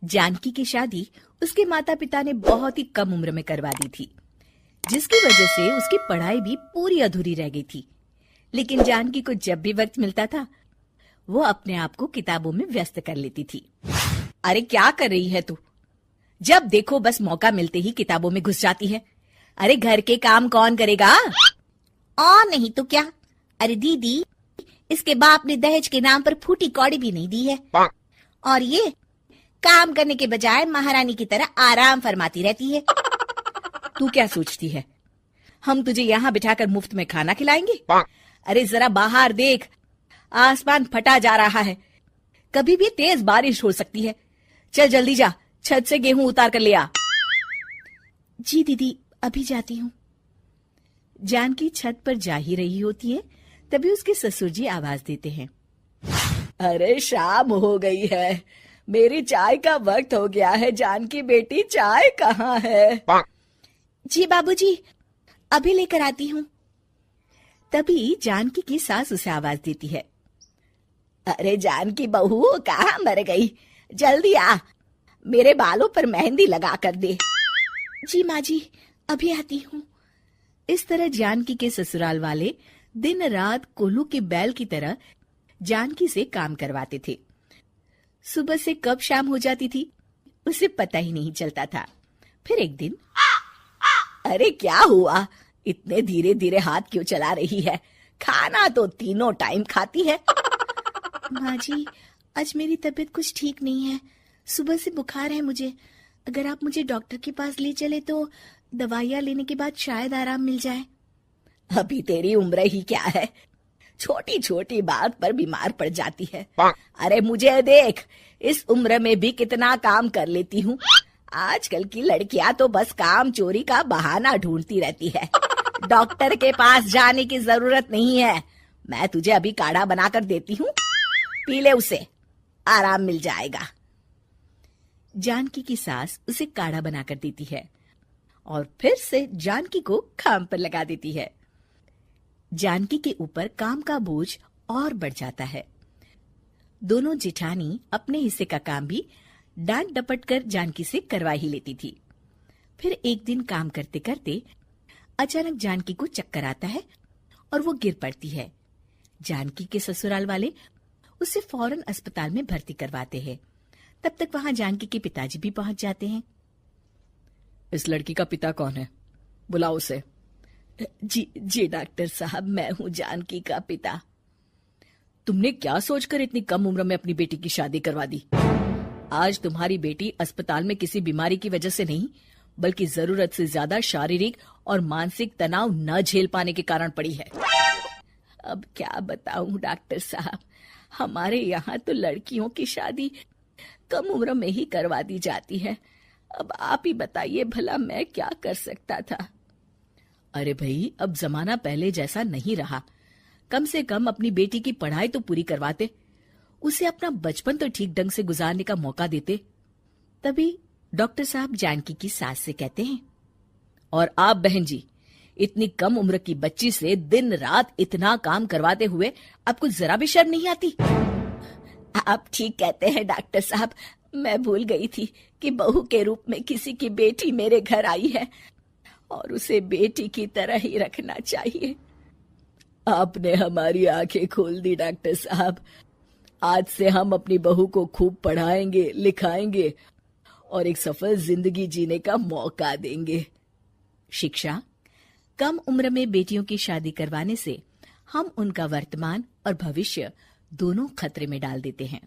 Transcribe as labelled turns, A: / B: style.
A: जानकी की शादी उसके माता पिता ने बहुत ही कम उम्र में करवा दी थी, जिसकी वजह से उसकी पढ़ाई भी पूरी अधूरी रह गई थी। लेकिन जानकी को जब भी वक्त मिलता था, वो अपने आप को किताबों में व्यस्त कर लेती थी। अरे क्या कर रही है तू? जब देखो बस मौका मिलते ही किताबों में घुस जाती है। अरे घर के काम कौन करेगा? और नहीं तो क्या। अरे दीदी, इसके बाप ने दहेज के नाम पर फूटी कौड़ी भी नहीं दी है, और ये काम करने के बजाय महारानी की तरह आराम फरमाती रहती है। तू क्या सोचती है, हम तुझे यहाँ बिठाकर मुफ्त में खाना खिलाएंगे? अरे जरा बाहर देख, आसमान फटा जा रहा है, कभी भी तेज बारिश हो सकती है। चल जल्दी जा, छत से गेहूं उतार कर ले आ। जी दीदी, अभी जाती हूँ। जानकी छत पर जा ही रही होती है, तभी उसके ससुर जी आवाज देते हैं। अरे शाम हो गई है, मेरी चाय का वक्त हो गया है। जानकी बेटी, चाय कहाँ है? जी बाबूजी, अभी लेकर आती हूँ। तभी जानकी की सास उसे आवाज देती है। अरे जानकी बहू, कहाँ मर गई? जल्दी आ, मेरे बालों पर मेहंदी लगा कर दे। जी माँ जी, अभी आती हूँ। इस तरह जानकी के ससुराल वाले दिन रात कोल्हू के बैल की तरह जानकी से काम करवाते थे। सुबह से कब शाम हो जाती थी, उसे पता ही नहीं चलता था। फिर एक दिन, अरे क्या हुआ? इतने धीरे धीरे हाथ क्यों चला रही है? खाना तो तीनों टाइम खाती है। माँ जी, आज मेरी तबीयत कुछ ठीक नहीं है, सुबह से बुखार है मुझे। अगर आप मुझे डॉक्टर के पास ले चले तो दवाइयाँ लेने के बाद शायद आराम मिल जाए। अभी तेरी उम्र ही क्या है, छोटी छोटी बात पर बीमार पड़ जाती है। अरे मुझे देख, इस उम्र में भी कितना काम कर लेती हूँ। आजकल की लड़कियां तो बस काम चोरी का बहाना ढूंढती रहती है। डॉक्टर के पास जाने की जरूरत नहीं है। मैं तुझे अभी काढ़ा बनाकर देती हूँ, पी ले उसे, आराम मिल जाएगा। जानकी की सास उसे काढ़ा बनाकर देती है और फिर से जानकी को काम पर लगा देती है। जानकी के ऊपर काम का बोझ और बढ़ जाता है। दोनों जेठानी अपने हिस्से का काम भी डांट डपट कर जानकी से करवा ही लेती थी। फिर एक दिन काम करते करते अचानक जानकी को चक्कर आता है और वो गिर पड़ती है। जानकी के ससुराल वाले उसे फौरन अस्पताल में भर्ती करवाते हैं। तब तक वहां जानकी के पिताजी भी पहुंच जाते हैं।
B: इस लड़की का पिता कौन है? बुलाओ उसे।
A: जी डॉक्टर साहब, मैं हूँ जानकी का पिता।
B: तुमने क्या सोचकर इतनी कम उम्र में अपनी बेटी की शादी करवा दी? आज तुम्हारी बेटी अस्पताल में किसी बीमारी की वजह से नहीं, बल्कि जरूरत से ज्यादा शारीरिक और मानसिक तनाव न झेल पाने के कारण पड़ी है।
A: अब क्या बताऊं डॉक्टर साहब, हमारे यहाँ तो लड़कियों की शादी कम उम्र में ही करवा दी जाती है। अब आप ही बताइए भला मैं क्या कर सकता था।
B: अरे भाई, अब जमाना पहले जैसा नहीं रहा। कम से कम अपनी बेटी की पढ़ाई तो पूरी करवाते, उसे अपना बचपन तो ठीक ढंग से गुजारने का मौका देते।
A: तभी डॉक्टर साहब जानकी की सास से कहते हैं,
B: और आप बहन जी, इतनी कम उम्र की बच्ची से दिन रात इतना काम करवाते हुए आपको जरा भी शर्म नहीं आती?
A: आप ठीक कहते हैं डॉक्टर साहब, मैं भूल गई थी कि बहू के रूप में किसी की बेटी मेरे घर आई है और उसे बेटी की तरह ही रखना चाहिए।
B: आपने हमारी आंखें खोल दी डॉक्टर साहब। आज से हम अपनी बहू को खूब पढ़ाएंगे, लिखाएंगे और एक सफल जिंदगी जीने का मौका देंगे।
A: शिक्षा, कम उम्र में बेटियों की शादी करवाने से हम उनका वर्तमान और भविष्य दोनों खतरे में डाल देते हैं।